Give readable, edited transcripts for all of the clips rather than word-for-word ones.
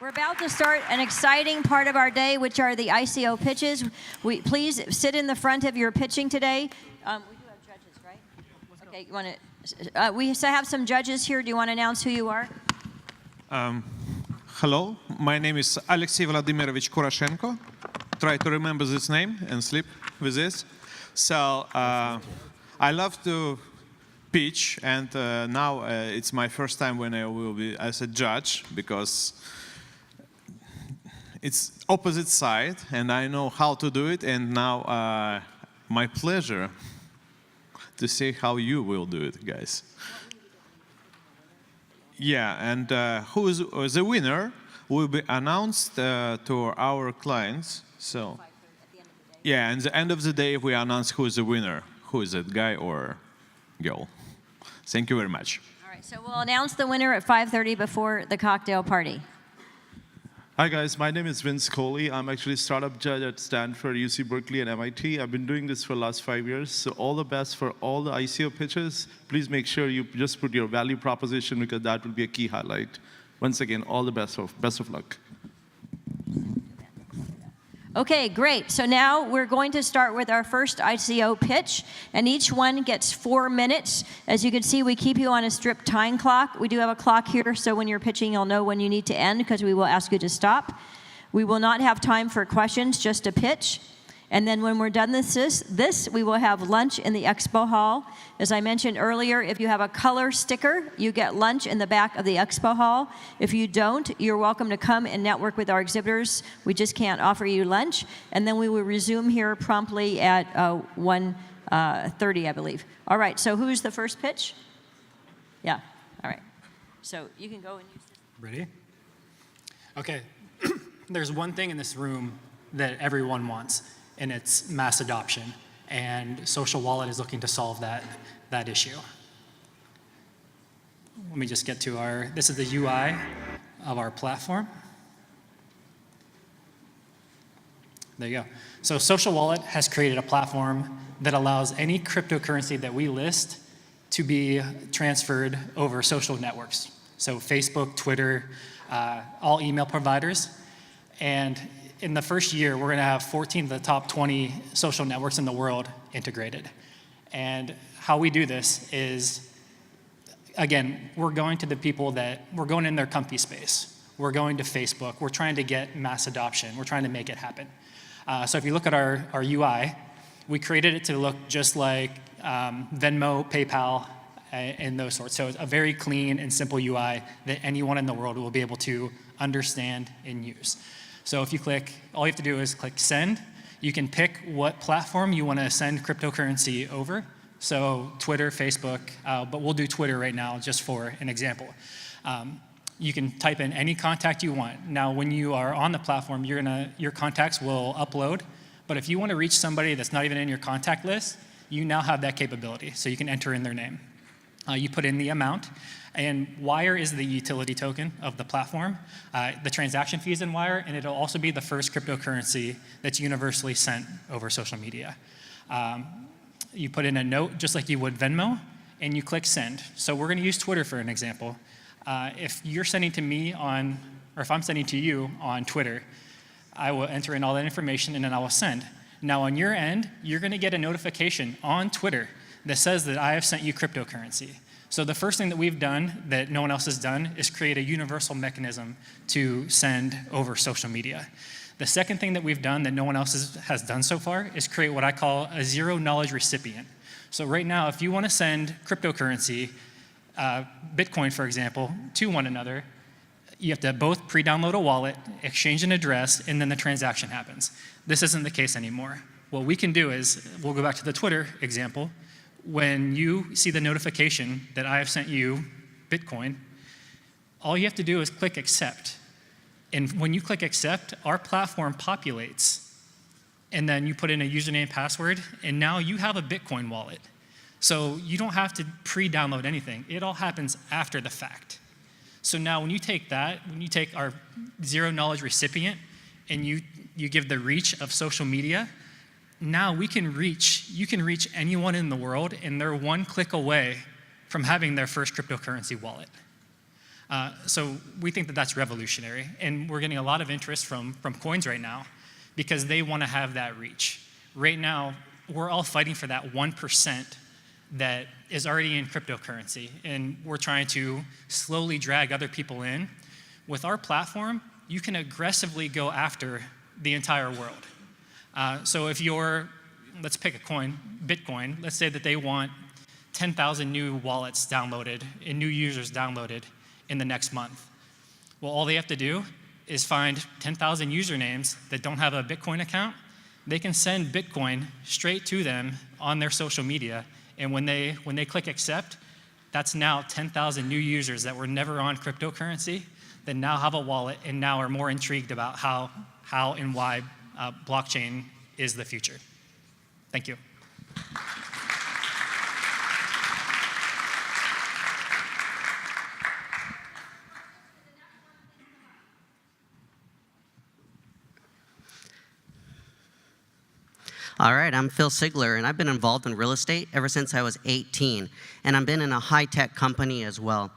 We're about to start an exciting part of our day, which are the ICO pitches. Please sit in the front of your pitching today. We do have judges, right? Okay, you want to? We have some judges here. Do you want to announce who you are? Hello, my name is Alexey Vladimirovich Kurashenko. Try to remember this name and sleep with this. So I love to pitch, and now it's my first time when I will be as a judge, because it's opposite side, and I know how to do it, and now my pleasure to see how you will do it, guys. Yeah, and who is the winner will be announced to our clients. So, yeah, and at the end of the day, we announce who is the winner, who is it, guy or girl. Thank you very much. All right, so we'll announce the winner at 5:30 before the cocktail party. Hi guys, my name is Vince Coley. I'm actually a startup judge at Stanford, UC Berkeley, and MIT. I've been doing this for the last 5 years, so all the best for all the ICO pitches. Please make sure you just put your value proposition, because that will be a key highlight. Once again, all the best of luck. Okay, great. So now we're going to start with our first ICO pitch, and each one gets 4 minutes. As you can see, we keep you on a strict time clock. We do have a clock here, so when you're pitching, you'll know when you need to end, because we will ask you to stop. We will not have time for questions, just a pitch. And then when we're done this, we will have lunch in the expo hall. As I mentioned earlier, if you have a color sticker, you get lunch in the back of the expo hall. If you don't, you're welcome to come and network with our exhibitors. We just can't offer you lunch. And then we will resume here promptly at 1:30, I believe. All right, so who's the first pitch? Yeah, all right. So you can go and use this. Ready? Okay, there's one thing in this room that everyone wants, and it's mass adoption. And SocialWallet is looking to solve that issue. Let me just get to this is the UI of our platform. There you go. So SocialWallet has created a platform that allows any cryptocurrency that we list to be transferred over social networks. So Facebook, Twitter, all email providers. And in the first year, we're going to have 14 of the top 20 social networks in the world integrated. And how we do this is, again, we're going to the people we're going in their comfy space. We're going to Facebook. We're trying to get mass adoption. We're trying to make it happen. So if you look at our UI, we created it to look just like Venmo, PayPal, and those sorts. So it's a very clean and simple UI that anyone in the world will be able to understand and use. So if you click, all you have to do is click send. You can pick what platform you want to send cryptocurrency over. So Twitter, Facebook, but we'll do Twitter right now just for an example. You can type in any contact you want. Now, when you are on the platform, your contacts will upload. But if you want to reach somebody that's not even in your contact list, you now have that capability. So you can enter in their name. You put in the amount. And Wire is the utility token of the platform. The transaction fee is in Wire, and it'll also be the first cryptocurrency that's universally sent over social media. You put in a note just like you would Venmo, and you click send. So we're going to use Twitter for an example. If you're sending to me or if I'm sending to you on Twitter, I will enter in all that information, and then I will send. Now on your end, you're going to get a notification on Twitter that says that I have sent you cryptocurrency. So the first thing that we've done that no one else has done is create a universal mechanism to send over social media. The second thing that we've done that no one else has done so far is create what I call a zero-knowledge recipient. So right now, if you want to send cryptocurrency, Bitcoin, for example, to one another, you have to both pre-download a wallet, exchange an address, and then the transaction happens. This isn't the case anymore. What we can do is, we'll go back to the Twitter example. When you see the notification that I have sent you Bitcoin, all you have to do is click accept. And when you click accept, our platform populates. And then you put in a username and password, and now you have a Bitcoin wallet. So you don't have to pre-download anything. It all happens after the fact. So now when you take our zero-knowledge recipient, and you give the reach of social media, now you can reach anyone in the world, and they're one click away from having their first cryptocurrency wallet. So we think that that's revolutionary, and we're getting a lot of interest from coins right now because they want to have that reach. Right now, we're all fighting for that 1% that is already in cryptocurrency, and we're trying to slowly drag other people in. With our platform, you can aggressively go after the entire world. So if you're, let's pick a coin, Bitcoin, let's say that they want 10,000 new wallets downloaded and new users downloaded in the next month. Well, all they have to do is find 10,000 usernames that don't have a Bitcoin account. They can send Bitcoin straight to them on their social media, and when they click accept, that's now 10,000 new users that were never on cryptocurrency that now have a wallet and now are more intrigued about how and why blockchain is the future. Thank you. All right, I'm Phil Sigler, and I've been involved in real estate ever since I was 18, and I've been in a high-tech company as well.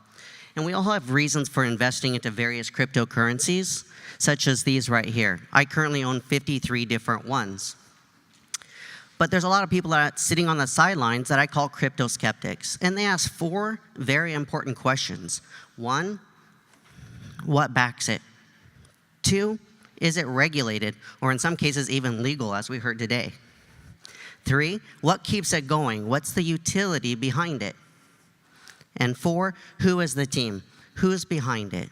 And we all have reasons for investing into various cryptocurrencies, such as these right here. I currently own 53 different ones. But there's a lot of people that are sitting on the sidelines that I call crypto skeptics, and they ask 4 very important questions. 1, what backs it? 2, is it regulated, or in some cases even legal, as we heard today? 3, what keeps it going? What's the utility behind it? And 4, who is the team? Who's behind it?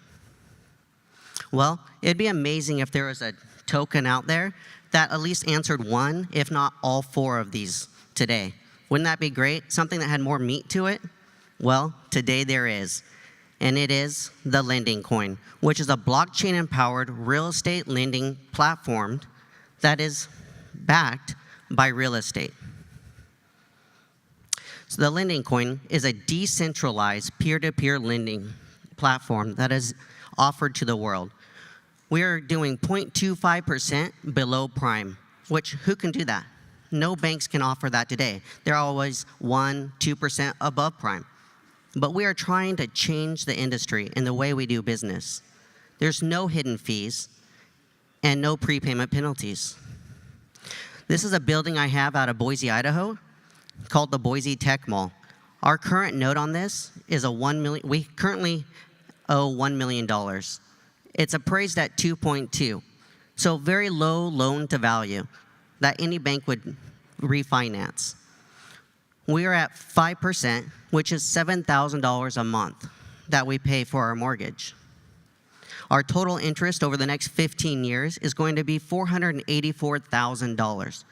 Well, it'd be amazing if there was a token out there that at least answered 1, if not all 4 of these today. Wouldn't that be great? Something that had more meat to it? Well, today there is. And it is the LendingCoin, which is a blockchain-empowered real estate lending platform that is backed by real estate. So the LendingCoin is a decentralized peer-to-peer lending platform that is offered to the world. We are doing 0.25% below prime, which who can do that? No banks can offer that today. They're always 1%, 2% above prime. But we are trying to change the industry in the way we do business. There's no hidden fees and no prepayment penalties. This is a building I have out of Boise, Idaho, called the Boise Tech Mall. Our current note on this is we currently owe $1 million. It's appraised at 2.2, so very low loan to value that any bank would refinance. We are at 5%, which is $7,000 a month that we pay for our mortgage. Our total interest over the next 15 years is going to be $484,000.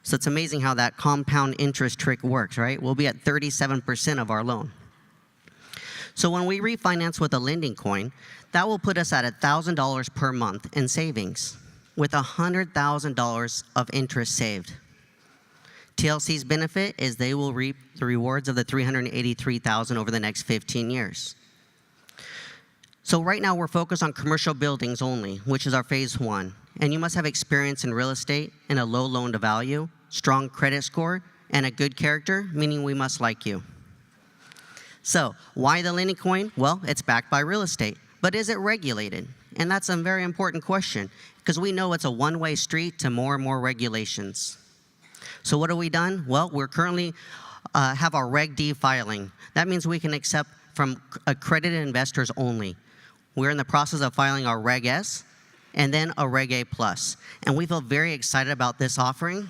So it's amazing how that compound interest trick works, right? We'll be at 37% of our loan. So when we refinance with a LendingCoin, that will put us at $1,000 per month in savings, with $100,000 of interest saved. TLC's benefit is they will reap the rewards of the $383,000 over the next 15 years. So right now we're focused on commercial buildings only, which is our phase 1. And you must have experience in real estate and a low loan to value, strong credit score, and a good character, meaning we must like you. So why the LendingCoin? Well, it's backed by real estate. But is it regulated? And that's a very important question, because we know it's a one-way street to more and more regulations. So what have we done? Well, we're currently have our Reg D filing. That means we can accept from accredited investors only. We're in the process of filing our Reg S and then a Reg A+. And we feel very excited about this offering,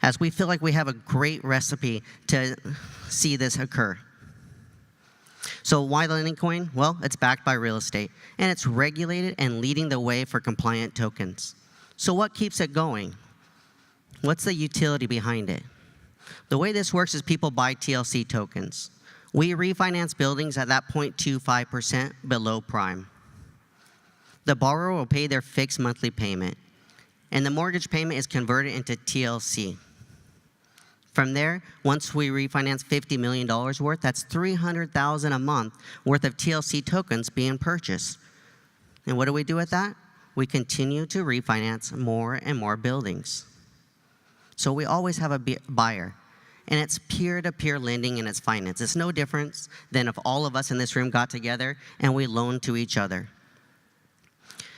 as we feel like we have a great recipe to see this occur. So why the LendingCoin? Well, it's backed by real estate, and it's regulated and leading the way for compliant tokens. So what keeps it going? What's the utility behind it? The way this works is people buy TLC tokens. We refinance buildings at that 0.25% below prime. The borrower will pay their fixed monthly payment, and the mortgage payment is converted into TLC. From there, once we refinance $50 million worth, that's $300,000 a month worth of TLC tokens being purchased. And what do we do with that? We continue to refinance more and more buildings. So we always have a buyer. and it's peer-to-peer lending and it's finance. It's no different than if all of us in this room got together and we loaned to each other.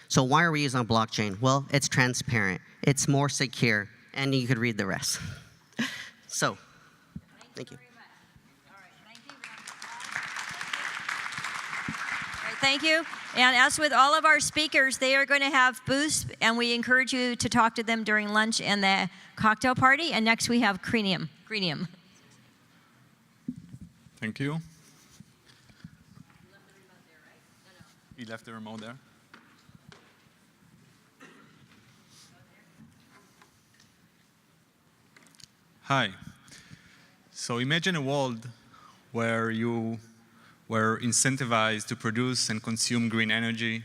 So why are we using blockchain? Well, it's transparent, it's more secure, and you could read the rest. So, thank you. Thank you. And as with all of our speakers, they are going to have booths, and we encourage you to talk to them during lunch and the cocktail party. And next we have Greeneum. Thank you. You left the remote there? Hi. So imagine a world where you were incentivized to produce and consume green energy,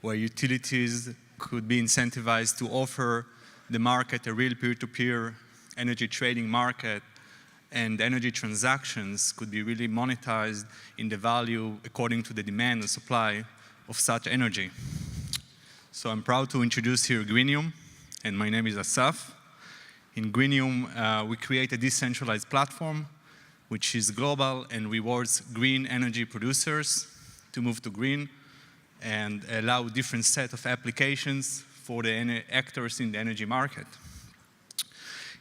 where utilities could be incentivized to offer the market a real peer-to-peer energy trading market, and energy transactions could be really monetized in the value according to the demand and supply of such energy. So I'm proud to introduce here Greeneum, and my name is Assaf. In Greeneum, we create a decentralized platform which is global and rewards green energy producers to move to green and allow different set of applications for the actors in the energy market.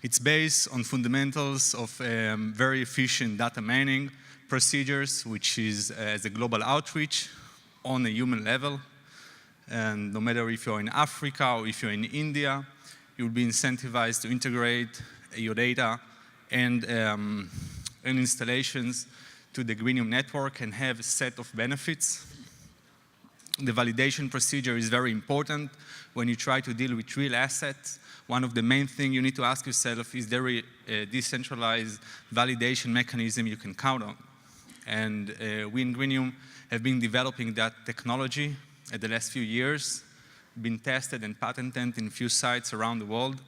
It's based on fundamentals of very efficient data mining procedures, which is as a global outreach on a human level. And no matter if you're in Africa or if you're in India, you'll be incentivized to integrate your data and installations to the Greeneum network and have a set of benefits. The validation procedure is very important when you try to deal with real assets. One of the main things you need to ask yourself is there a decentralized validation mechanism you can count on? And we in Greeneum have been developing that technology at the last few years, been tested and patented in a few sites around the world,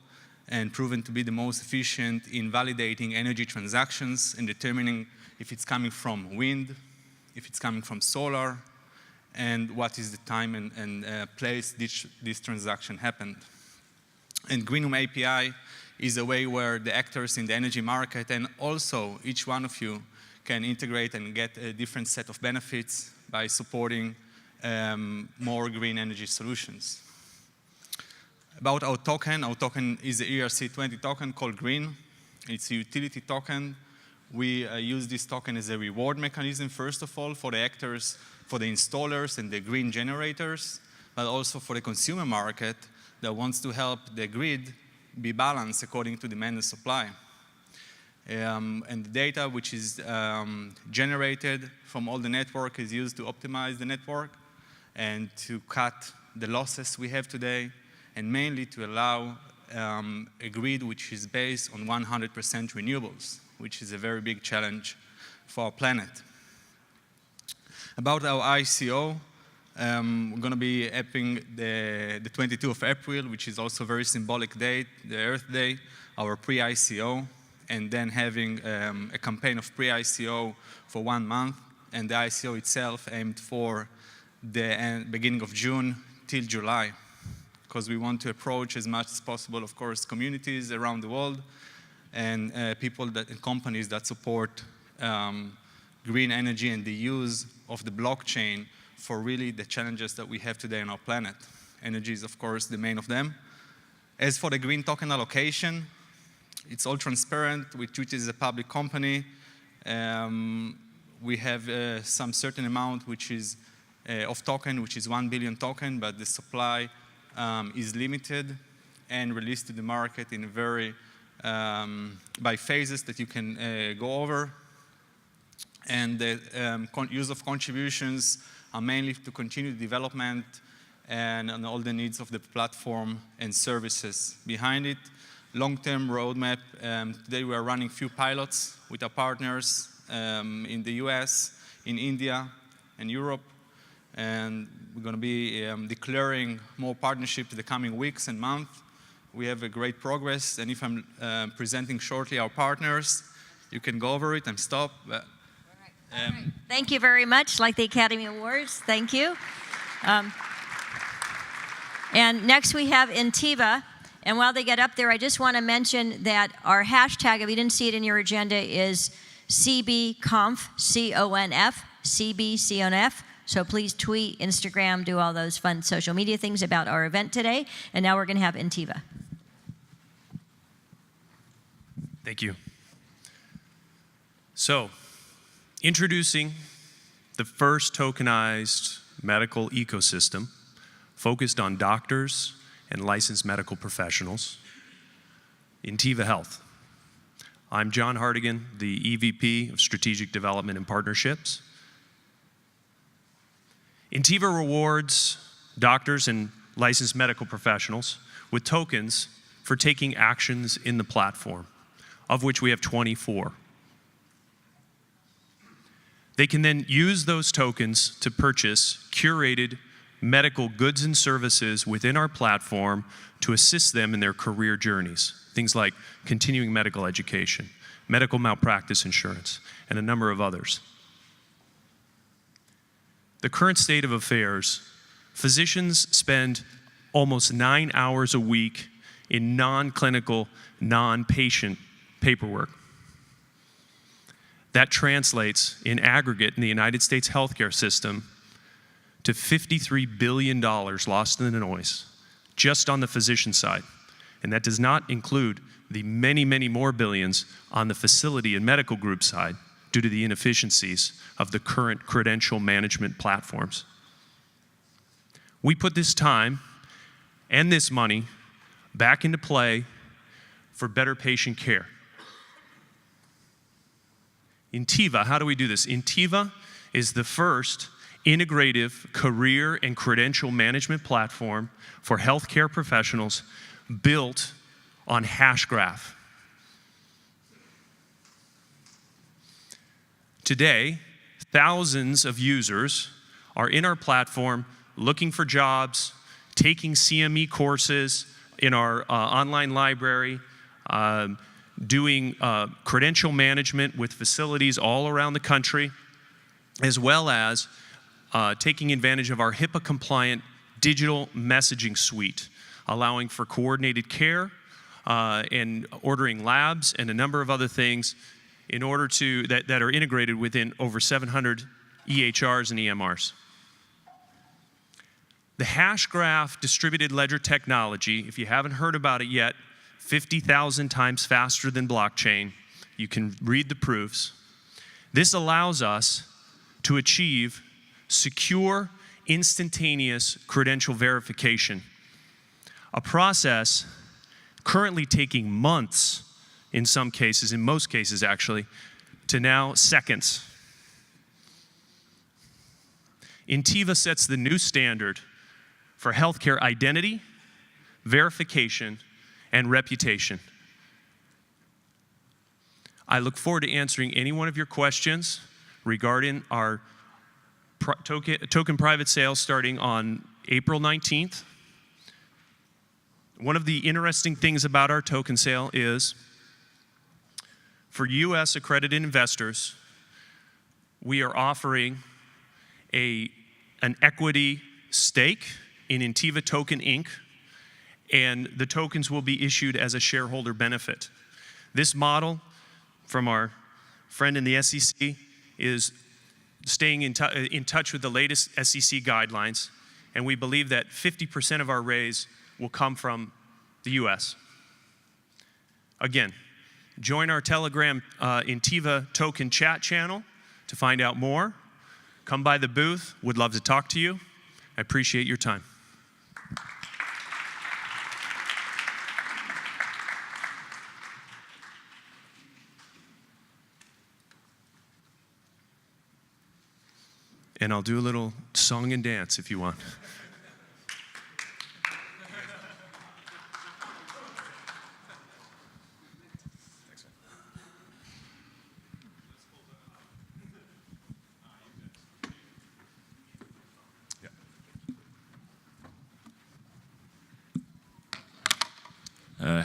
and proven to be the most efficient in validating energy transactions and determining if it's coming from wind, if it's coming from solar, and what is the time and place this transaction happened. And Greeneum API is a way where the actors in the energy market and also each one of you can integrate and get a different set of benefits by supporting more green energy solutions. About our token is the ERC20 token called Green. It's a utility token. We use this token as a reward mechanism, first of all, for the actors, for the installers and the green generators, but also for the consumer market that wants to help the grid be balanced according to demand and supply. And the data which is generated from all the network is used to optimize the network and to cut the losses we have today, and mainly to allow a grid which is based on 100% renewables, which is a very big challenge for our planet. About our ICO, we're going to be apping the 22nd of April, which is also a very symbolic date, the Earth Day, our pre-ICO, and then having a campaign of pre-ICO for 1 month, and the ICO itself aimed for the beginning of June till July, because we want to approach as much as possible, of course, communities around the world and people and companies that support green energy and the use of the blockchain for really the challenges that we have today on our planet. Energy is, of course, the main of them. As for the green token allocation, it's all transparent. We treat it as a public company. We have some certain amount which is of token, which is 1 billion token, but the supply is limited and released to the market in very by phases that you can go over. And the use of contributions are mainly to continue development and on all the needs of the platform and services behind it. Long-term roadmap, today we are running few pilots with our partners in the US, in India, and Europe. And we're going to be declaring more partnerships in the coming weeks and months. We have a great progress, and if I'm presenting shortly our partners, you can go over it and stop. All right. Thank you very much, like the Academy Awards. Thank you. And next we have Intiva. And while they get up there, I just want to mention that our hashtag, if you didn't see it in your agenda, is CBConf, C-O-N-F, CBCONF. So please tweet, Instagram, do all those fun social media things about our event today. And now we're going to have Intiva. Thank you. So, introducing the first tokenized medical ecosystem focused on doctors and licensed medical professionals, Intiva Health. I'm John Hartigan, the EVP of Strategic Development and Partnerships. Intiva rewards doctors and licensed medical professionals with tokens for taking actions in the platform, of which we have 24. They can then use those tokens to purchase curated medical goods and services within our platform to assist them in their career journeys. Things like continuing medical education, medical malpractice insurance, and a number of others. The current state of affairs, physicians spend almost 9 hours a week in non-clinical, non-patient paperwork. That translates in aggregate in the United States healthcare system to $53 billion lost in the noise, just on the physician side. And that does not include the many, many more billions on the facility and medical group side due to the inefficiencies of the current credential management platforms. We put this time and this money back into play for better patient care. Intiva, how do we do this? Intiva is the first integrative career and credential management platform for healthcare professionals built on Hashgraph. Today, thousands of users are in our platform looking for jobs, taking CME courses in our online library, doing credential management with facilities all around the country, as well as taking advantage of our HIPAA-compliant digital messaging suite, allowing for coordinated care and ordering labs and a number of other things in order to that are integrated within over 700 EHRs and EMRs. The Hashgraph distributed ledger technology, if you haven't heard about it yet, 50,000 times faster than blockchain. You can read the proofs. This allows us to achieve secure, instantaneous credential verification, a process currently taking months in some cases, in most cases actually, to now seconds. Intiva sets the new standard for healthcare identity, verification, and reputation. I look forward to answering any one of your questions regarding our token private sale starting on April 19th. One of the interesting things about our token sale is for US accredited investors, we are offering an equity stake in Intiva Token Inc., and the tokens will be issued as a shareholder benefit. This model from our friend in the SEC is staying in touch with the latest SEC guidelines, and we believe that 50% of our raise will come from the US. Again, join our Telegram Intiva token chat channel to find out more. Come by the booth, would love to talk to you. I appreciate your time. And I'll do a little song and dance if you want.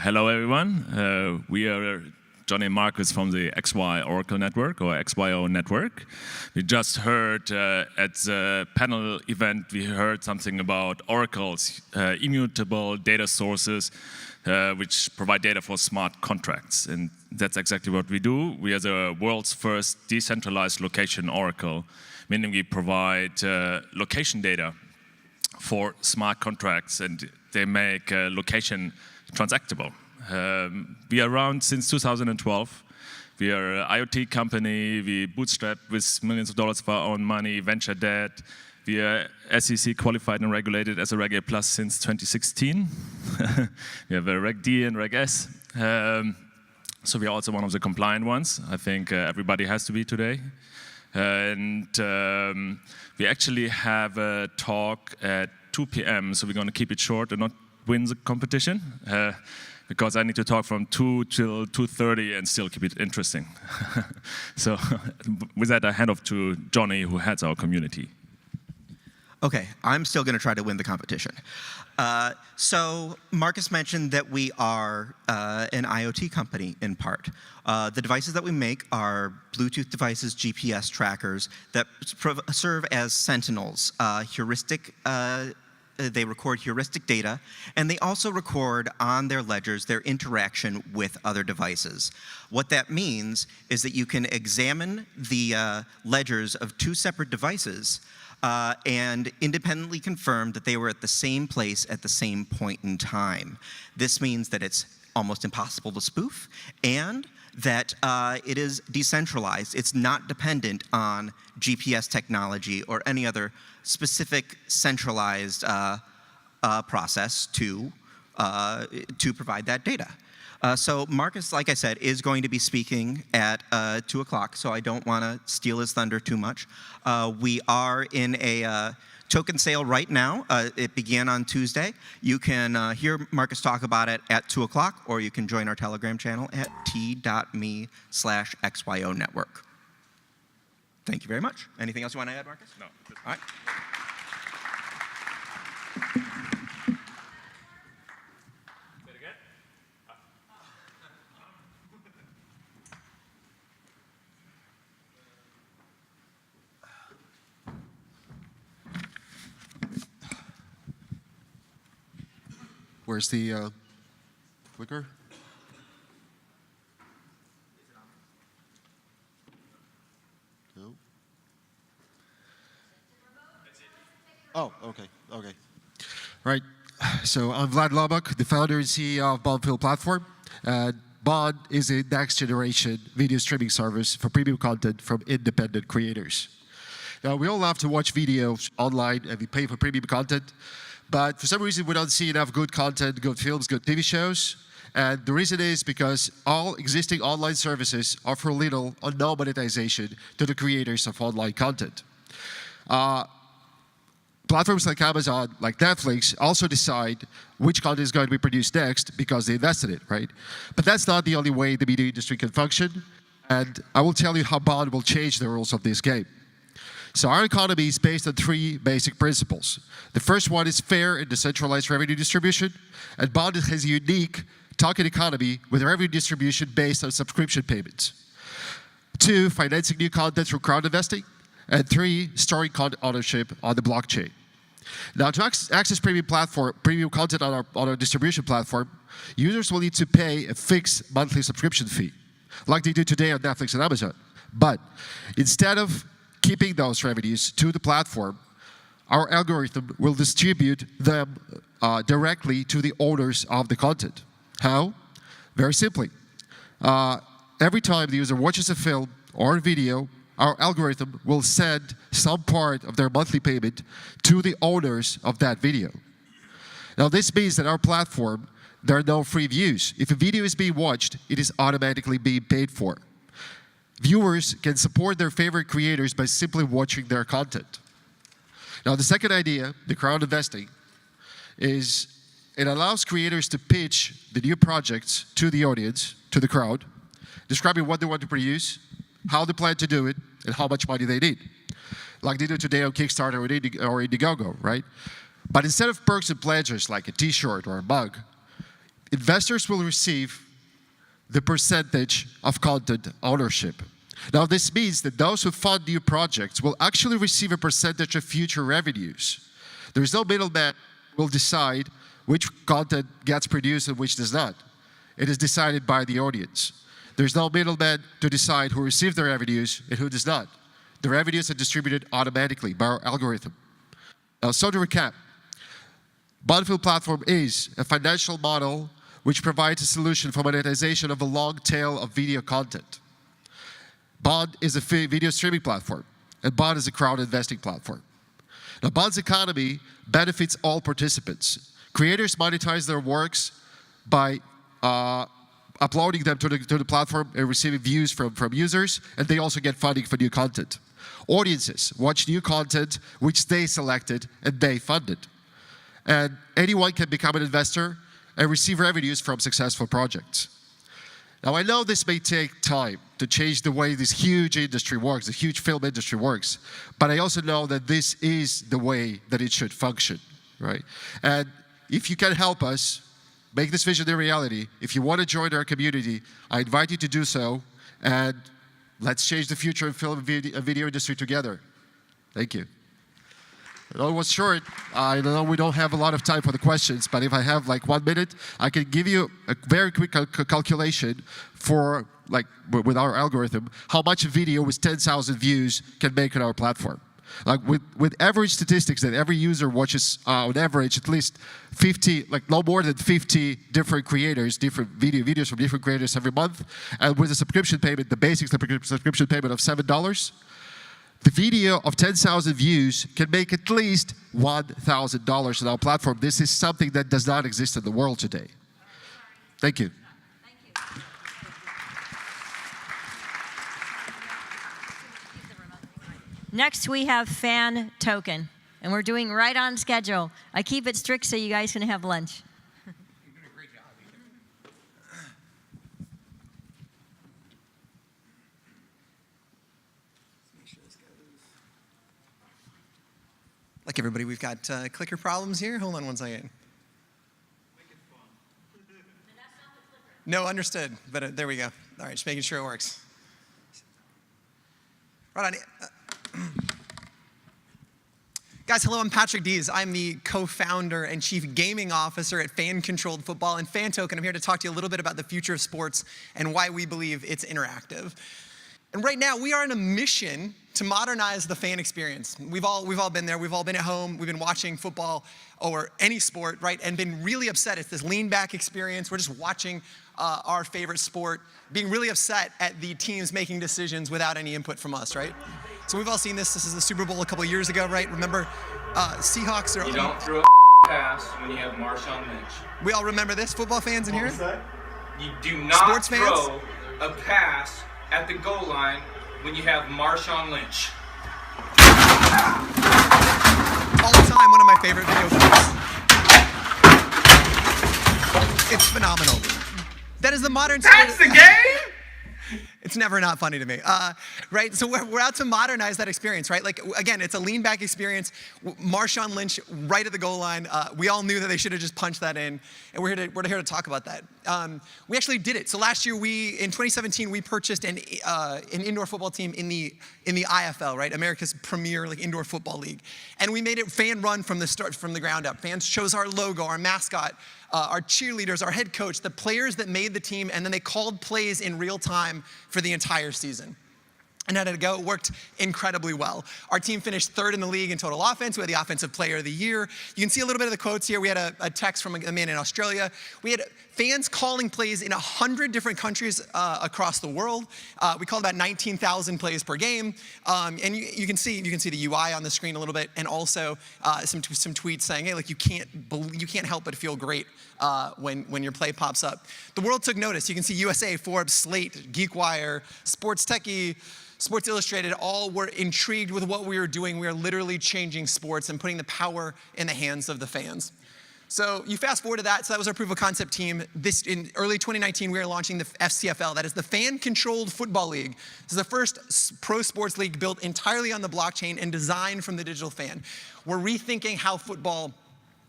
Hello, everyone. We are John and Markus from the XY Oracle Network, or XYO Network. We just heard at the panel event, we heard something about Oracle's immutable data sources. which provide data for smart contracts. And that's exactly what we do. We are the world's first decentralized location oracle, meaning we provide location data for smart contracts, and they make location transactable. We are around since 2012. We are an IoT company. We bootstrap with millions of dollars of our own money, venture debt. We are SEC qualified and regulated as a Reg A Plus since 2016. We have a Reg D and Reg S. So we are also one of the compliant ones. I think everybody has to be today. And we actually have a talk at 2 p.m., so we're going to keep it short and not win the competition, because I need to talk from 2 till 2:30 and still keep it interesting. So with that, I hand off to Johnny, who heads our community. Okay, I'm still going to try to win the competition. So Markus mentioned that we are an IoT company in part. The devices that we make are Bluetooth devices, GPS trackers that serve as sentinels, they record heuristic data, and they also record on their ledgers their interaction with other devices. What that means is that you can examine the ledgers of 2 separate devices and independently confirm that they were at the same place at the same point in time. This means that it's almost impossible to spoof, and that it is decentralized. It's not dependent on GPS technology or any other specific centralized process to provide that data. So Markus, like I said, is going to be speaking at 2 o'clock, so I don't want to steal his thunder too much. We are in a token sale right now. It began on Tuesday. You can hear Markus talk about it at 2 o'clock, or you can join our Telegram channel at t.me/XYO network. Thank you very much. Anything else you want to add, Markus? No. All right. Where's the clicker? No. Oh, okay, okay. Right. So I'm Vlad Lobak, the founder and CEO of Bondfield Platform. Bond is a next-generation video streaming service for premium content from independent creators. Now, we all love to watch videos online, and we pay for premium content. But for some reason, we don't see enough good content, good films, good TV shows. And the reason is because all existing online services offer little or no monetization to the creators of online content. Platforms like Amazon, like Netflix, also decide which content is going to be produced next because they invest in it, right? But that's not the only way the media industry can function. And I will tell you how Bond will change the rules of this game. So our economy is based on 3 basic principles. The first one is fair and decentralized revenue distribution. And Bond has a unique token economy with revenue distribution based on subscription payments. 2, financing new content through crowd investing. And 3, storing content ownership on the blockchain. Now, to access premium content on our distribution platform, users will need to pay a fixed monthly subscription fee, like they do today on Netflix and Amazon. But instead of keeping those revenues to the platform, our algorithm will distribute them directly to the owners of the content. How? Very simply. Every time the user watches a film or a video, our algorithm will send some part of their monthly payment to the owners of that video. Now, this means that our platform, there are no free views. If a video is being watched, it is automatically being paid for. Viewers can support their favorite creators by simply watching their content. Now, the second idea, the crowd investing, is it allows creators to pitch the new projects to the audience, to the crowd, describing what they want to produce, how they plan to do it, and how much money they need. Like they do today on Kickstarter or Indiegogo, right? But instead of perks and pledges like a t-shirt or a mug, investors will receive the percentage of content ownership. Now, this means that those who fund new projects will actually receive a percentage of future revenues. There is no middleman who will decide which content gets produced and which does not. It is decided by the audience. There's no middleman to decide who receives the revenues and who does not. The revenues are distributed automatically by our algorithm. Now, so to recap, Bondfield platform is a financial model which provides a solution for monetization of a long tail of video content. Bond is a video streaming platform, and Bond is a crowd investing platform. Now, Bond's economy benefits all participants. Creators monetize their works by uploading them to the platform and receiving views from users, and they also get funding for new content. Audiences watch new content which they selected and they funded. And anyone can become an investor and receive revenues from successful projects. Now, I know this may take time to change the way this huge industry works, the huge film industry works, but I also know that this is the way that it should function, right? And if you can help us make this vision a reality, if you want to join our community, I invite you to do so, and let's change the future of film and video industry together. Thank you. I know it was short. I know we don't have a lot of time for the questions, but if I have like 1 minute, I can give you a very quick calculation for, like, with our algorithm, how much a video with 10,000 views can make on our platform. Like with average statistics that every user watches on average at least 50, like no more than 50 different creators, different videos from different creators every month. And with a subscription payment, the basic subscription payment of $7, the video of 10,000 views can make at least $1,000 on our platform. This is something that does not exist in the world today. Thank you. Next, we have fan token, and we're doing right on schedule. I keep it strict so you guys can have lunch. You're doing a great job, make sure this goes. Like everybody, we've got clicker problems here. Hold on one second. Make it fun. No, understood, but there we go. All right, just making sure it works. Right on. Guys, hello, I'm Patrick Dees. I'm the co-founder and chief gaming officer at Fan Controlled Football and Fan Token. I'm here to talk to you a little bit about the future of sports and why we believe it's interactive. And right now, we are on a mission to modernize the fan experience. We've all been there. We've all been at home. We've been watching football or any sport, right, and been really upset. It's this lean-back experience. We're just watching our favorite sport, being really upset at the teams making decisions without any input from us, right? So we've all seen this. This is the Super Bowl a couple years ago, right? Remember, Seahawks are... You don't throw a pass when you have Marshawn Lynch. We all remember this, football fans in here? You do not throw a pass at the goal line when you have Marshawn Lynch. All the time, one of my favorite video clips. It's phenomenal. That is the modern... That's the game? It's never not funny to me, right? So we're out to modernize that experience, right? Like, again, it's a lean-back experience. Marshawn Lynch right at the goal line. We all knew that they should have just punched that in, and we're here to talk about that. We actually did it. So last year, in 2017, we purchased an indoor football team in the IFL, right? America's premier indoor football league, and we made it fan-run from the start, from the ground up. Fans chose our logo, our mascot, our cheerleaders, our head coach, the players that made the team, and then they called plays in real time for the entire season. And how did it go? It worked incredibly well. Our team finished third in the league in total offense. We had the Offensive Player of the Year. You can see a little bit of the quotes here. We had a text from a man in Australia. We had fans calling plays in 100 different countries across the world. We called about 19,000 plays per game. And you can see the UI on the screen a little bit, and also some tweets saying, hey, like you can't help but feel great when your play pops up. The world took notice. You can see USA, Forbes, Slate, GeekWire, Sports Techie, Sports Illustrated, all were intrigued with what we were doing. We are literally changing sports and putting the power in the hands of the fans. So you fast forward to that. So that was our proof of concept team. In early 2019, we are launching the FCFL. That is the Fan Controlled Football League. This is the first pro sports league built entirely on the blockchain and designed from the digital fan. We're rethinking how football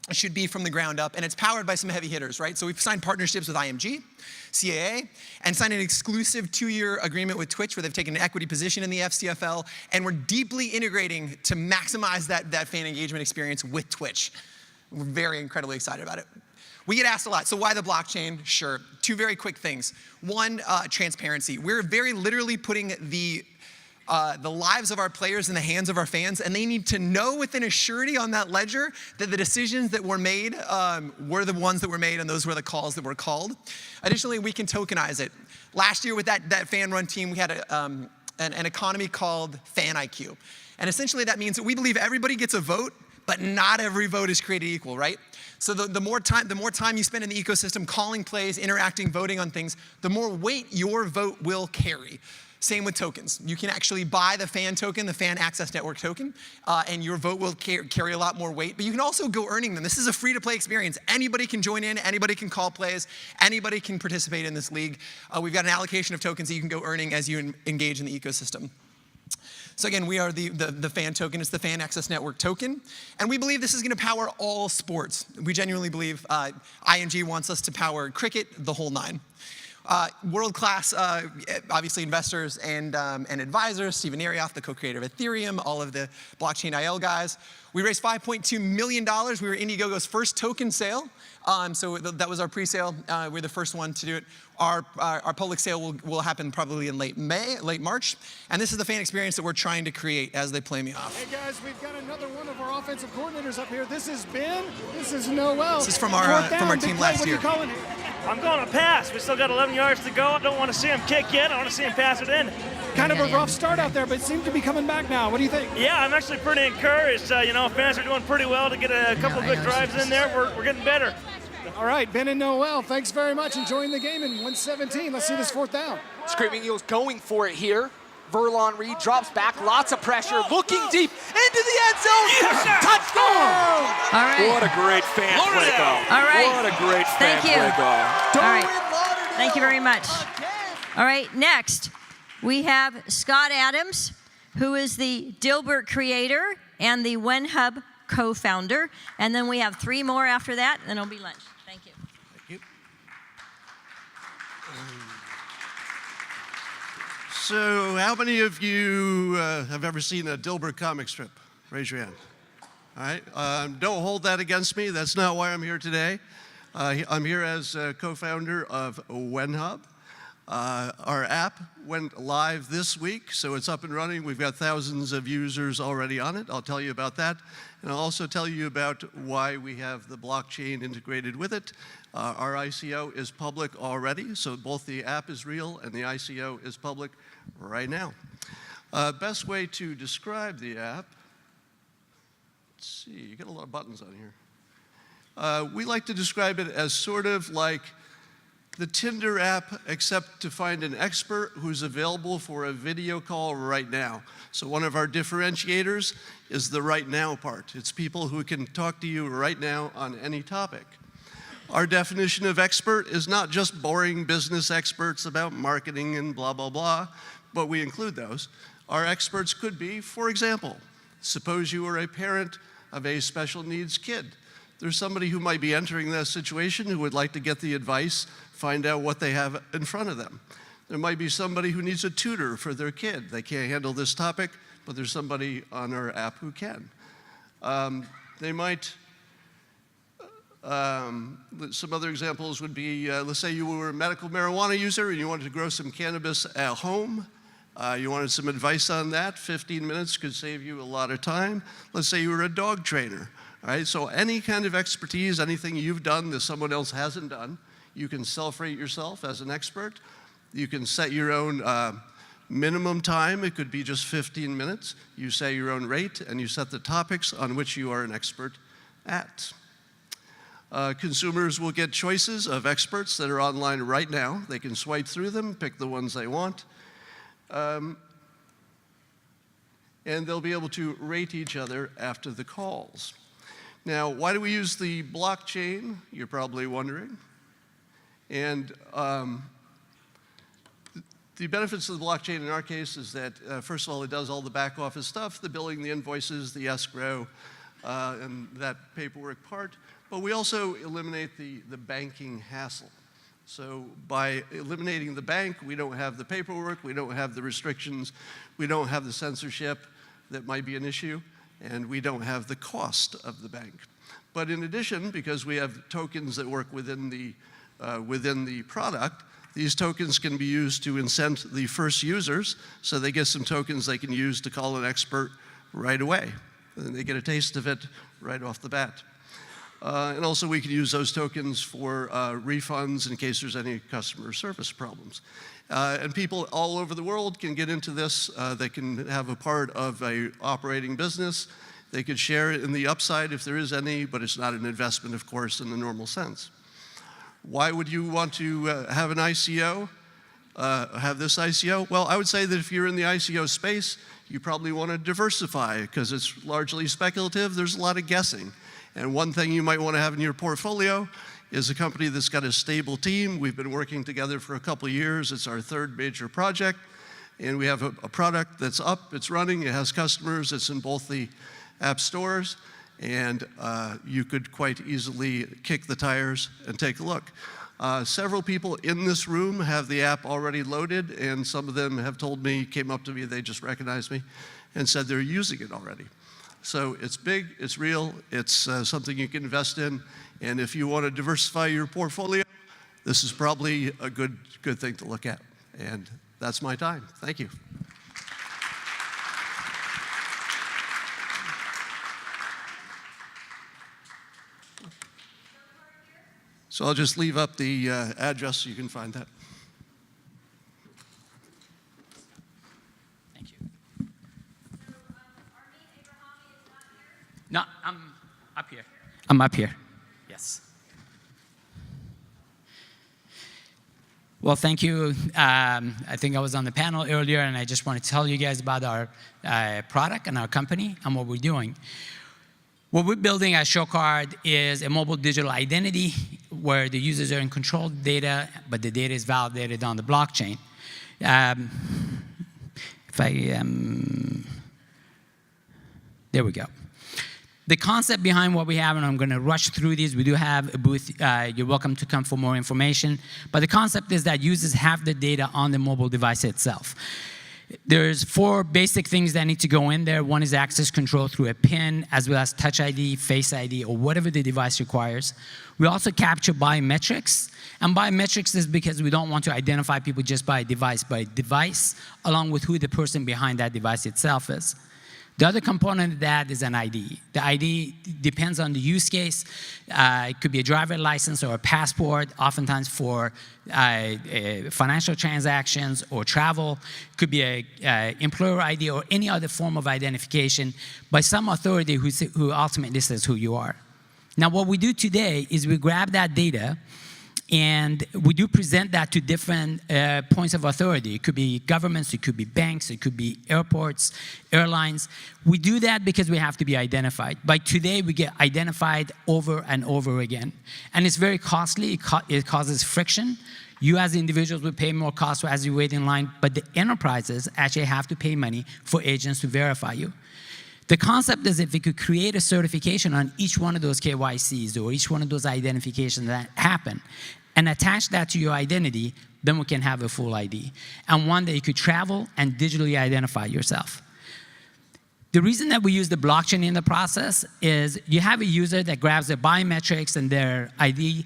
should be from the ground up, and it's powered by some heavy hitters, right? So we've signed partnerships with IMG, CAA, and signed an exclusive 2-year agreement with Twitch where they've taken an equity position in the FCFL, and we're deeply integrating to maximize that fan engagement experience with Twitch. We're very incredibly excited about it. We get asked a lot, so why the blockchain? Sure, 2 very quick things. One, transparency. We're very literally putting the lives of our players in the hands of our fans, and they need to know within a surety on that ledger that the decisions that were made were the ones that were made, and those were the calls that were called. Additionally, we can tokenize it. Last year with that fan-run team, we had an economy called Fan IQ. And essentially that means that we believe everybody gets a vote, but not every vote is created equal, right? So the more time you spend in the ecosystem calling plays, interacting, voting on things, the more weight your vote will carry. Same with tokens. You can actually buy the fan token, the fan access network token, and your vote will carry a lot more weight, but you can also go earning them. This is a free-to-play experience. Anybody can join in, anybody can call plays, anybody can participate in this league. We've got an allocation of tokens that you can go earning as you engage in the ecosystem. So again, we are the fan token. It's the fan access network token. And we believe this is going to power all sports. We genuinely believe ING wants us to power cricket, the whole 9. World-class, obviously, investors and advisors. Stephen Arioff, the co-creator of Ethereum, all of the blockchain IL guys. We raised $5.2 million. We were Indiegogo's first token sale. So that was our pre-sale. We're the first one to do it. Our public sale will happen probably in late March. And this is the fan experience that we're trying to create as they play me off. Hey guys, we've got another one of our offensive coordinators up here. This is Ben. This is Noel. This is from our team last year. What are you calling it? I'm going to pass. We still got 11 yards to go. I don't want to see him kick yet. I want to see him pass it in. Kind of a rough start out there, but it seems to be coming back now. What do you think? Yeah, I'm actually pretty encouraged. Fans are doing pretty well to get a couple good drives in there. We're getting better. All right, Ben and Noel, thanks very much. Enjoying the game in 117. Let's see this 4th down. Screaming Eagles going for it here. Verlon Reed drops back, lots of pressure, looking deep into the end zone. Yes, touchdown! All right. What a great fan play call. All right. What a great fan play call. All right. Thank you very much. All right, next we have Scott Adams, who is the Dilbert creator and the WhenHub co-founder. And then we have 3 more after that, and it'll be lunch. Thank you. Thank you. So how many of you have ever seen a Dilbert comic strip? Raise your hand. All right. Don't hold that against me. That's not why I'm here today. I'm here as co-founder of WhenHub. Our app went live this week, so it's up and running. We've got thousands of users already on it. I'll tell you about that. And I'll also tell you about why we have the blockchain integrated with it. Our ICO is public already, so both the app is real and the ICO is public right now. Best way to describe the app, let's see, you got a lot of buttons on here. We like to describe it as sort of like the Tinder app, except to find an expert who's available for a video call right now. So one of our differentiators is the right now part. It's people who can talk to you right now on any topic. Our definition of expert is not just boring business experts about marketing and blah, blah, blah, but we include those. Our experts could be, for example, suppose you are a parent of a special needs kid. There's somebody who might be entering that situation who would like to get the advice, find out what they have in front of them. There might be somebody who needs a tutor for their kid. They can't handle this topic, but there's somebody on our app who can. They might, some other examples would be, let's say you were a medical marijuana user and you wanted to grow some cannabis at home. You wanted some advice on that. 15 minutes could save you a lot of time. Let's say you were a dog trainer. All right, so any kind of expertise, anything you've done that someone else hasn't done, you can self-rate yourself as an expert. You can set your own minimum time. It could be just 15 minutes. You set your own rate, and you set the topics on which you are an expert at. Consumers will get choices of experts that are online right now. They can swipe through them, pick the ones they want. And they'll be able to rate each other after the calls. Now, why do we use the blockchain? You're probably wondering. And the benefits of the blockchain in our case is that, first of all, it does all the back office stuff, the billing, the invoices, the escrow, and that paperwork part. But we also eliminate the banking hassle. So by eliminating the bank, we don't have the paperwork, we don't have the restrictions, we don't have the censorship that might be an issue. and we don't have the cost of the bank. But in addition, because we have tokens that work within the product, these tokens can be used to incent the first users, so they get some tokens they can use to call an expert right away. And they get a taste of it right off the bat. And also we can use those tokens for refunds in case there's any customer service problems. And people all over the world can get into this. They can have a part of an operating business. They could share it in the upside if there is any, but it's not an investment, of course, in the normal sense. Why would you want to have an ICO, have this ICO? Well, I would say that if you're in the ICO space, you probably want to diversify because it's largely speculative. There's a lot of guessing. And one thing you might want to have in your portfolio is a company that's got a stable team. We've been working together for a couple of years. It's our third major project. And we have a product that's up, it's running, it has customers, it's in both the app stores, and you could quite easily kick the tires and take a look. Several people in this room have the app already loaded, and some of them have told me, came up to me, they just recognized me, and said they're using it already. So it's big, it's real, it's something you can invest in, and if you want to diversify your portfolio, this is probably a good thing to look at. And that's my time. Thank you. So I'll just leave up the address so you can find that. Thank you. No, I'm up here. I'm up here. Yes. Well, thank you. I think I was on the panel earlier, and I just want to tell you guys about our product and our company and what we're doing. What we're building at ShoCard is a mobile digital identity where the users are in control of the data, but the data is validated on the blockchain. There we go. The concept behind what we have, and I'm going to rush through these, we do have a booth. You're welcome to come for more information. But the concept is that users have the data on the mobile device itself. There's 4 basic things that need to go in there. One is access control through a PIN, as well as Touch ID, Face ID, or whatever the device requires. We also capture biometrics. And biometrics is because we don't want to identify people just by device, along with who the person behind that device itself is. The other component of that is an ID. The ID depends on the use case. It could be a driver license or a passport, oftentimes for financial transactions or travel. It could be an employer ID or any other form of identification by some authority who ultimately says who you are. Now, what we do today is we grab that data and we do present that to different points of authority. It could be governments, it could be banks, it could be airports, airlines. We do that because we have to be identified. By today, we get identified over and over again. And it's very costly, it causes friction. You as individuals would pay more cost as you wait in line, but the enterprises actually have to pay money for agents to verify you. The concept is if we could create a certification on each one of those KYCs or each one of those identifications that happen, and attach that to your identity, then we can have a full ID. And one that you could travel and digitally identify yourself. The reason that we use the blockchain in the process is you have a user that grabs their biometrics and their ID,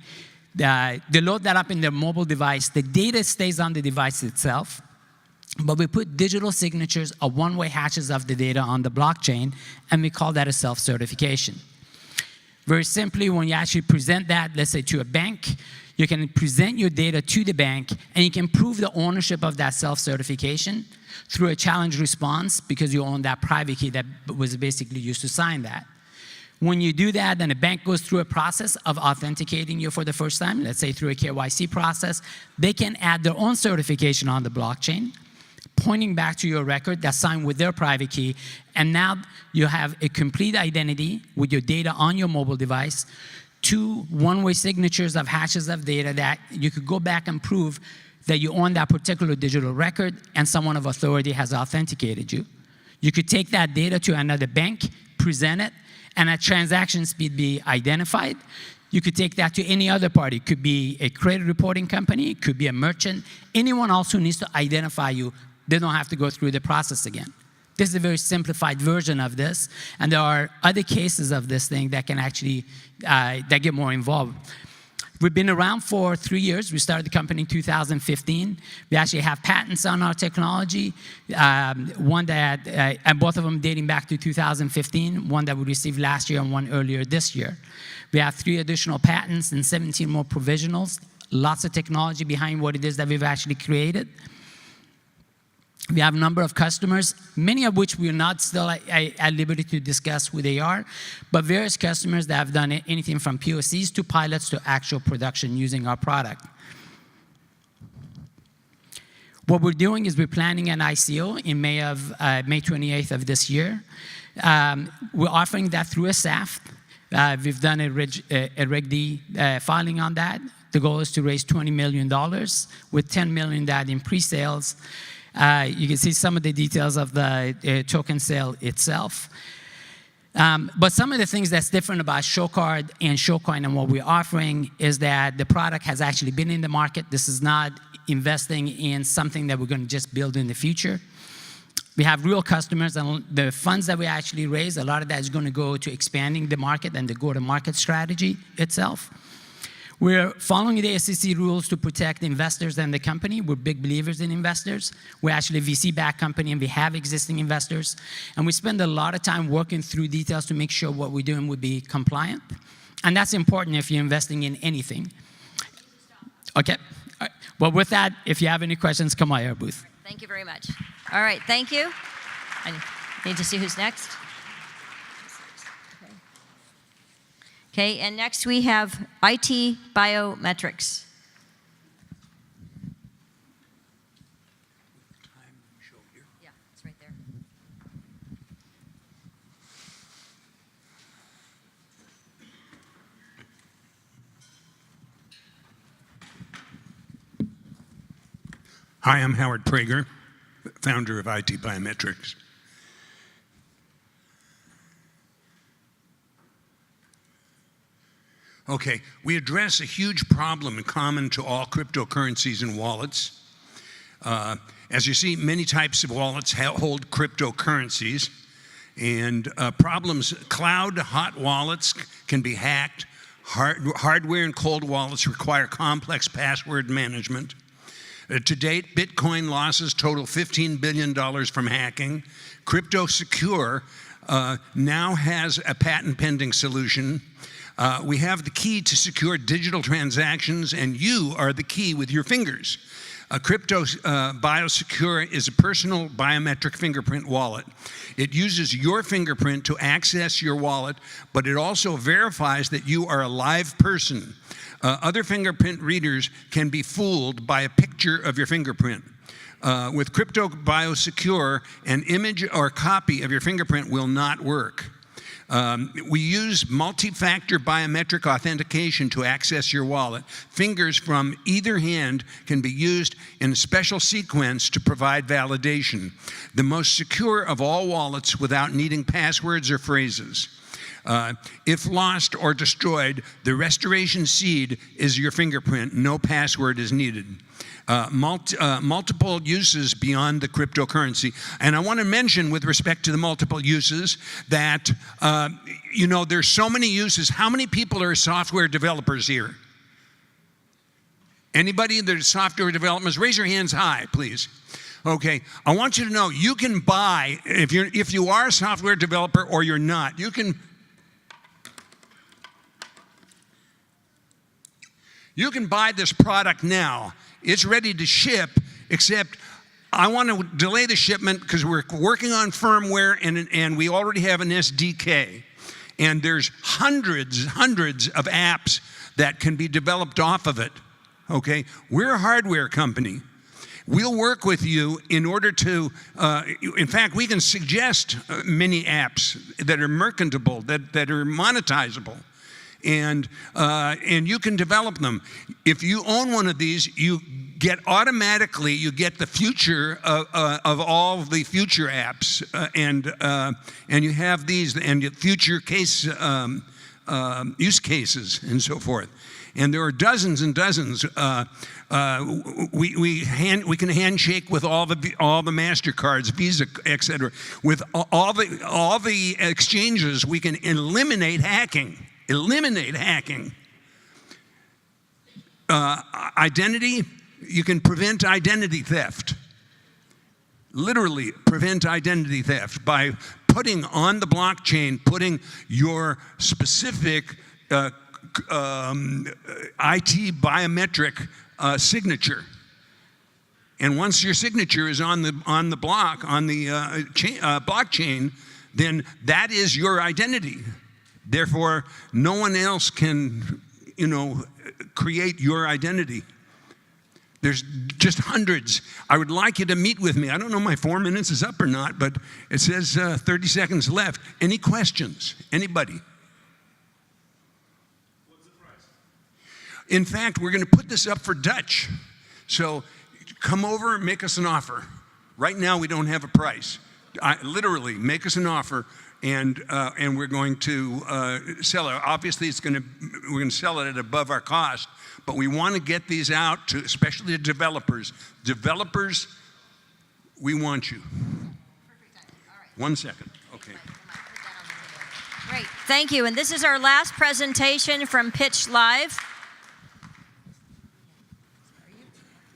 they load that up in their mobile device, the data stays on the device itself, but we put digital signatures or one-way hashes of the data on the blockchain, and we call that a self-certification. Very simply, when you actually present that, let's say to a bank, you can present your data to the bank, and you can prove the ownership of that self-certification through a challenge response because you own that private key that was basically used to sign that. When you do that, then the bank goes through a process of authenticating you for the first time, let's say through a KYC process. They can add their own certification on the blockchain, pointing back to your record that's signed with their private key, and now you have a complete identity with your data on your mobile device, 2 one-way signatures of hashes of data that you could go back and prove that you own that particular digital record and someone of authority has authenticated you. You could take that data to another bank, present it, and at transaction speed be identified. You could take that to any other party. It could be a credit reporting company, it could be a merchant, anyone else who needs to identify you, they don't have to go through the process again. This is a very simplified version of this, and there are other cases of this thing that can actually, that get more involved. We've been around for 3 years. We started the company in 2015. We actually have patents on our technology, one that, and both of them dating back to 2015, one that we received last year and one earlier this year. We have 3 additional patents and 17 more provisionals. Lots of technology behind what it is that we've actually created. We have a number of customers, many of which we are not still at liberty to discuss who they are, but various customers that have done anything from POCs to pilots to actual production using our product. What we're doing is we're planning an ICO in May 28th of this year. We're offering that through Assaf. We've done a Reg D filing on that. The goal is to raise $20 million with $10 million that in pre-sales. You can see some of the details of the token sale itself. But some of the things that's different about ShoCard and ShoCoin and what we're offering is that the product has actually been in the market. This is not investing in something that we're going to just build in the future. We have real customers, and the funds that we actually raise, a lot of that is going to go to expanding the market and the go-to-market strategy itself. We're following the SEC rules to protect investors and the company. We're big believers in investors. We're actually a VC-backed company, and we have existing investors. And we spend a lot of time working through details to make sure what we're doing would be compliant. And that's important if you're investing in anything. Okay. Well, with that, if you have any questions, come by our booth. Thank you very much. All right, thank you. I need to see who's next. Okay, and next we have ITBiometrics. Yeah, it's right there. Hi, I'm Howard Prager, founder of ITBiometrics. Okay, we address a huge problem common to all cryptocurrencies and wallets. As you see, many types of wallets hold cryptocurrencies, and problems, cloud hot wallets can be hacked. Hardware and cold wallets require complex password management. To date, Bitcoin losses total $15 billion from hacking. CryptoSecure now has a patent-pending solution. We have the key to secure digital transactions, and you are the key with your fingers. BioSecure is a personal biometric fingerprint wallet. It uses your fingerprint to access your wallet, but it also verifies that you are a live person. Other fingerprint readers can be fooled by a picture of your fingerprint. With BioSecure, an image or copy of your fingerprint will not work. We use multi-factor biometric authentication to access your wallet. Fingers from either hand can be used in a special sequence to provide validation. The most secure of all wallets without needing passwords or phrases. If lost or destroyed, the restoration seed is your fingerprint. No password is needed. Multiple uses beyond the cryptocurrency. And I want to mention with respect to the multiple uses that, you know, there's so many uses. How many people are software developers here? Anybody that is software developers? Raise your hands high, please. Okay, I want you to know you can buy, if you are a software developer or you're not, you can buy this product now. It's ready to ship, except I want to delay the shipment because we're working on firmware and we already have an SDK. And there's hundreds of apps that can be developed off of it, okay? We're a hardware company. We'll work with you in order to, in fact, we can suggest many apps that are merchantable, that are monetizable. And you can develop them. If you own one of these, you get the future of all the future apps, and you have these and your future case use cases and so forth. And there are dozens and dozens. We can handshake with all the MasterCards, Visa, etc. With all the exchanges, we can eliminate hacking. Eliminate hacking. Identity, you can prevent identity theft. Literally prevent identity theft by putting on the blockchain, putting your specific ITBiometric signature. And once your signature is on the blockchain, then that is your identity. Therefore, no one else can, create your identity. There's just hundreds. I would like you to meet with me. I don't know if my 4 minutes is up or not, but it says 30 seconds left. Any questions? Anybody? What's the price? In fact, we're going to put this up for Dutch. So come over and make us an offer. Right now, we don't have a price. Literally, make us an offer, and we're going to sell it. Obviously, we're going to sell it at above our cost. But we want to get these out to, especially the developers. Developers, we want you. Perfect. All right. 1 second. Okay. Great. Thank you. And this is our last presentation from Pitch Live. Are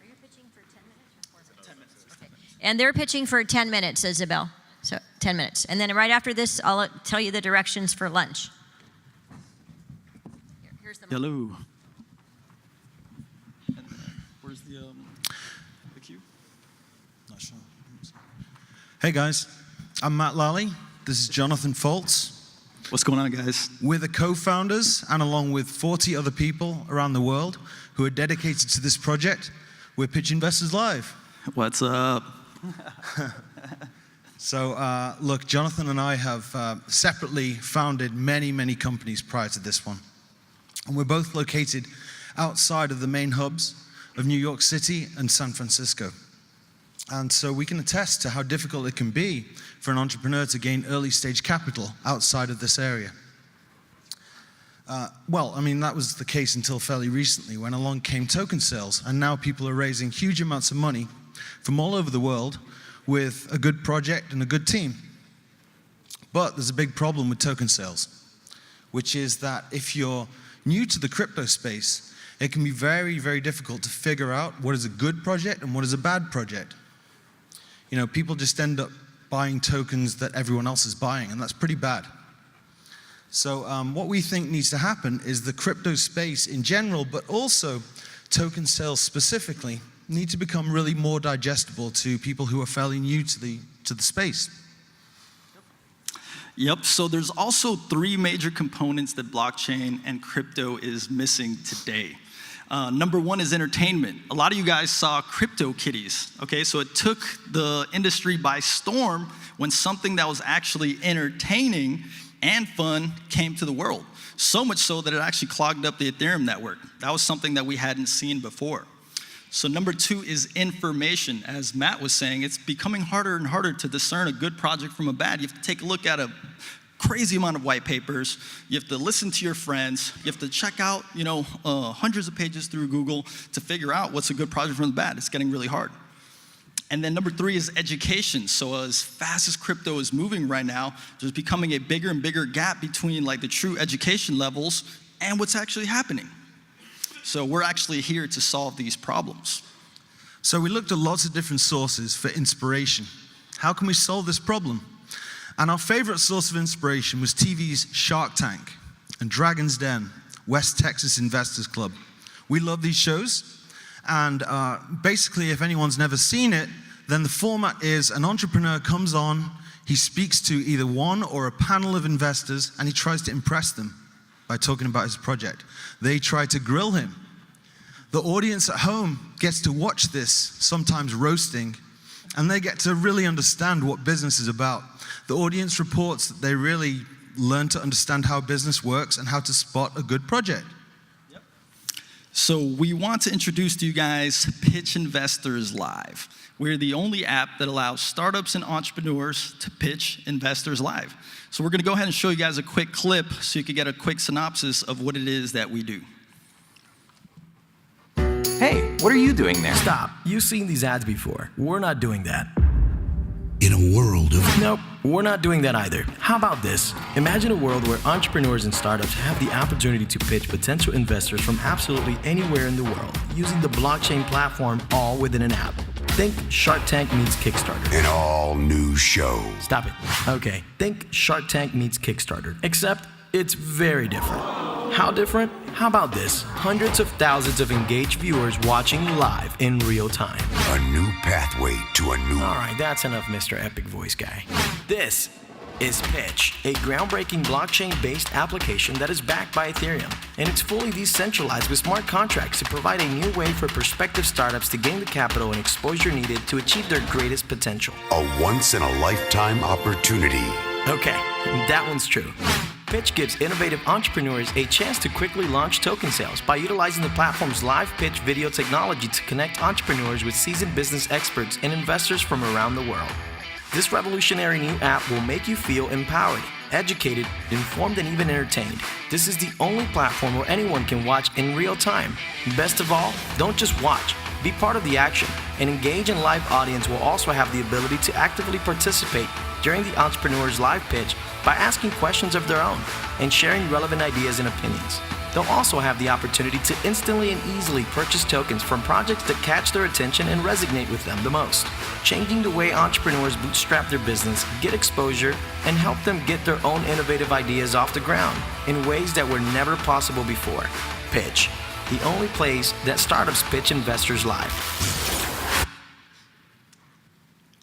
you pitching for 10 minutes or 4 minutes? 10 minutes. Okay. And they're pitching for 10 minutes, Isabel. So 10 minutes. And then right after this, I'll tell you the directions for lunch. Here's the mic. Hello. Where's the queue? Not sure. Hey guys, I'm Matt Lally. This is Jonathan Foltz. What's going on, guys? We're the co-founders, and along with 40 other people around the world who are dedicated to this project, we're Pitch Investors Live. What's up? So, look, Jonathan and I have separately founded many, many companies prior to this one. And we're both located outside of the main hubs of New York City and San Francisco. And so we can attest to how difficult it can be for an entrepreneur to gain early stage capital outside of this area. Well, I mean, that was the case until fairly recently when along came token sales, and now people are raising huge amounts of money from all over the world with a good project and a good team. But there's a big problem with token sales, which is that if you're new to the crypto space, it can be very, very difficult to figure out what is a good project and what is a bad project. People just end up buying tokens that everyone else is buying, and that's pretty bad. So what we think needs to happen is the crypto space in general, but also token sales specifically, need to become really more digestible to people who are fairly new to the space. Yep, so there's also 3 major components that blockchain and crypto is missing today. Number 1 is entertainment. A lot of you guys saw CryptoKitties, okay? So it took the industry by storm when something that was actually entertaining and fun came to the world. So much so that it actually clogged up the Ethereum network. That was something that we hadn't seen before. So number 2 is information. As Matt was saying, it's becoming harder and harder to discern a good project from a bad. You have to take a look at a crazy amount of white papers. You have to listen to your friends. You have to check out, hundreds of pages through Google to figure out what's a good project from the bad. It's getting really hard. And then number 3 is education. So as fast as crypto is moving right now, there's becoming a bigger and bigger gap between the true education levels and what's actually happening. So we're actually here to solve these problems. So we looked at lots of different sources for inspiration. How can we solve this problem? And our favorite source of inspiration was TV's Shark Tank and Dragon's Den, West Texas Investors Club. We love these shows. And basically, if anyone's never seen it, then the format is an entrepreneur comes on, he speaks to either one or a panel of investors, and he tries to impress them by talking about his project. They try to grill him. The audience at home gets to watch this, sometimes roasting, and they get to really understand what business is about. The audience reports that they really learn to understand how business works and how to spot a good project. So we want to introduce to you guys Pitch Investors Live. We're the only app that allows startups and entrepreneurs to pitch investors live. So we're going to go ahead and show you guys a quick clip so you can get a quick synopsis of what it is that we do. Hey, what are you doing there? Stop. You've seen these ads before. We're not doing that. In a world of... Nope, we're not doing that either. How about this? Imagine a world where entrepreneurs and startups have the opportunity to pitch potential investors from absolutely anywhere in the world using the blockchain platform, all within an app. Think Shark Tank meets Kickstarter. An all-new show. Stop it. Okay, think Shark Tank meets Kickstarter, except it's very different. How different? How about this? Hundreds of thousands of engaged viewers watching you live in real time. A new pathway to a new... All right, that's enough, Mr. Epic Voice Guy. This is Pitch, a groundbreaking blockchain-based application that is backed by Ethereum, and it's fully decentralized with smart contracts to provide a new way for prospective startups to gain the capital and exposure needed to achieve their greatest potential. A once-in-a-lifetime opportunity. Okay, that one's true. Pitch gives innovative entrepreneurs a chance to quickly launch token sales by utilizing the platform's live pitch video technology to connect entrepreneurs with seasoned business experts and investors from around the world. This revolutionary new app will make you feel empowered, educated, informed, and even entertained. This is the only platform where anyone can watch in real time. Best of all, don't just watch. Be part of the action. An engaged and live audience will also have the ability to actively participate during the entrepreneur's live pitch by asking questions of their own and sharing relevant ideas and opinions. They'll also have the opportunity to instantly and easily purchase tokens from projects that catch their attention and resonate with them the most, changing the way entrepreneurs bootstrap their business, get exposure, and help them get their own innovative ideas off the ground in ways that were never possible before. Pitch, the only place that startups pitch investors live.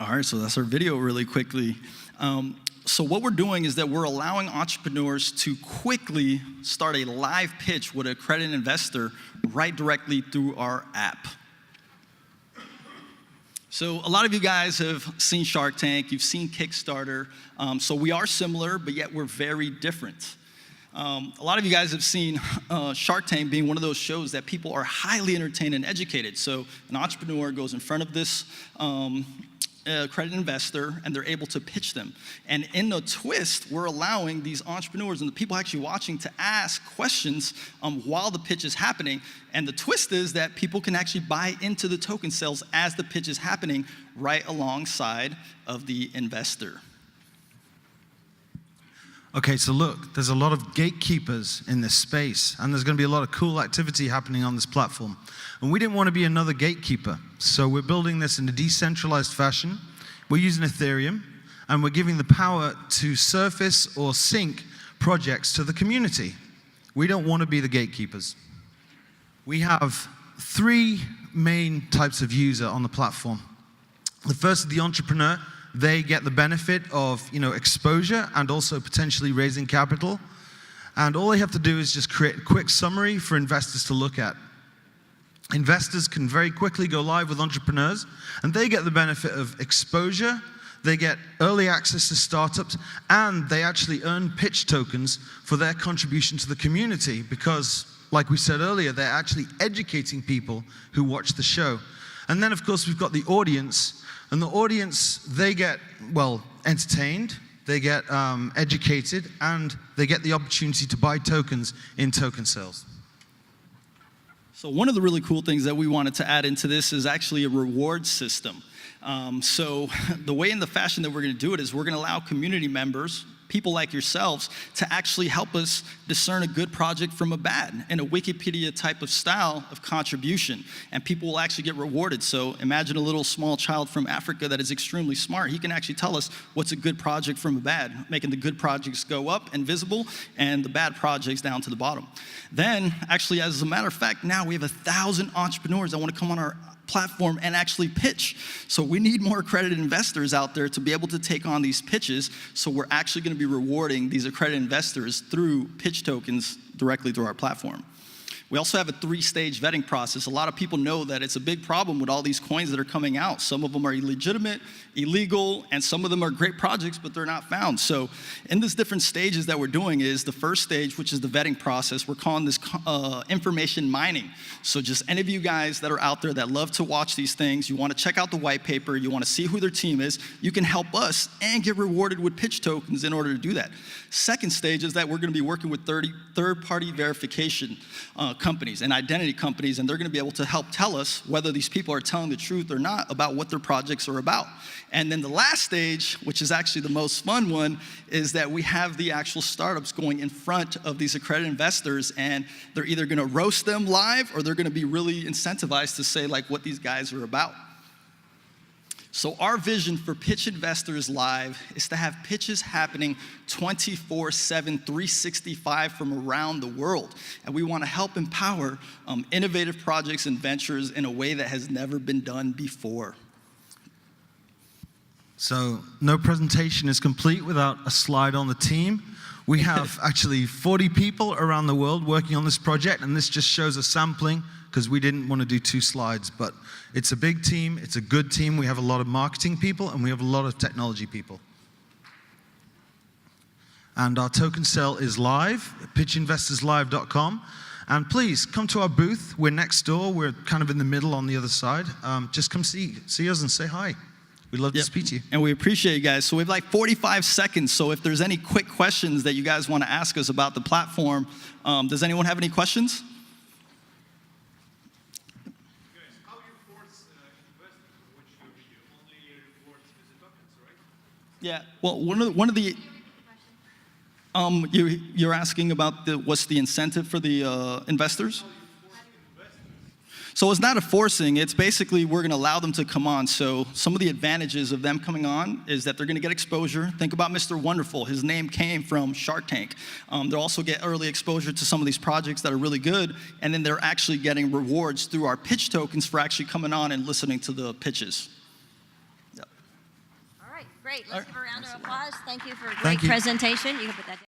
All right, so that's our video really quickly. So what we're doing is that we're allowing entrepreneurs to quickly start a live pitch with a accredited investor right directly through our app. So a lot of you guys have seen Shark Tank, you've seen Kickstarter. So we are similar, but yet we're very different. A lot of you guys have seen Shark Tank being one of those shows that people are highly entertained and educated. So an entrepreneur goes in front of this accredited investor, and they're able to pitch them. And in the twist, we're allowing these entrepreneurs and the people actually watching to ask questions while the pitch is happening. And the twist is that people can actually buy into the token sales as the pitch is happening right alongside of the investor. Okay, so look, there's a lot of gatekeepers in this space, and there's going to be a lot of cool activity happening on this platform. And we didn't want to be another gatekeeper, so we're building this in a decentralized fashion. We're using Ethereum, and we're giving the power to surface or sync projects to the community. We don't want to be the gatekeepers. We have three main types of user on the platform. The first is the entrepreneur. They get the benefit of exposure and also potentially raising capital. And all they have to do is just create a quick summary for investors to look at. Investors can very quickly go live with entrepreneurs, and they get the benefit of exposure, they get early access to startups, and they actually earn pitch tokens for their contribution to the community because, like we said earlier, they're actually educating people who watch the show. And then, of course, we've got the audience. And the audience, they get, well, entertained, they get educated, and they get the opportunity to buy tokens in token sales. So one of the really cool things that we wanted to add into this is actually a reward system. So the way and the fashion that we're going to do it is we're going to allow community members, people like yourselves, to actually help us discern a good project from a bad in a Wikipedia type of style of contribution. And people will actually get rewarded. So imagine a little small child from Africa that is extremely smart. He can actually tell us what's a good project from a bad, making the good projects go up and visible and the bad projects down to the bottom. Then, actually, as a matter of fact, now we have 1,000 entrepreneurs that want to come on our platform and actually pitch. So we need more accredited investors out there to be able to take on these pitches. So we're actually going to be rewarding these accredited investors through pitch tokens directly through our platform. We also have a 3-stage vetting process. A lot of people know that it's a big problem with all these coins that are coming out. Some of them are illegitimate, illegal, and some of them are great projects, but they're not found. So in these different stages that we're doing is the first stage, which is the vetting process. We're calling this information mining. So just any of you guys that are out there that love to watch these things, you want to check out the white paper, you want to see who their team is, you can help us and get rewarded with pitch tokens in order to do that. Second stage is that we're going to be working with third-party verification companies and identity companies, and they're going to be able to help tell us whether these people are telling the truth or not about what their projects are about. And then the last stage, which is actually the most fun one, is that we have the actual startups going in front of these accredited investors, and they're either going to roast them live or they're going to be really incentivized to say like what these guys are about. So our vision for Pitch Investors Live is to have pitches happening 24/7, 365 from around the world. And we want to help empower innovative projects and ventures in a way that has never been done before. So no presentation is complete without a slide on the team. We have actually 40 people around the world working on this project, and this just shows a sampling because we didn't want to do 2 slides, but it's a big team, it's a good team. We have a lot of marketing people and we have a lot of technology people. And our token sale is live at pitchinvestorslive.com. And please come to our booth. We're next door. We're kind of in the middle on the other side. Just come see us and say hi. We'd love to speak to you. And we appreciate you guys. So we have like 45 seconds. So if there's any quick questions that you guys want to ask us about the platform, does anyone have any questions? Yeah, well, one of the you're asking about what's the incentive for the investors? So it's not a forcing, it's basically we're gonna allow them to come on. So some of the advantages of them coming on is that they're gonna get exposure. Think about Mr. Wonderful, his name came from Shark Tank. They'll also get early exposure to some of these projects that are really good, and then they're actually getting rewards through our pitch tokens for actually coming on and listening to the pitches. Great. Let's give a round of applause. Thank you for a great presentation. You can put that down.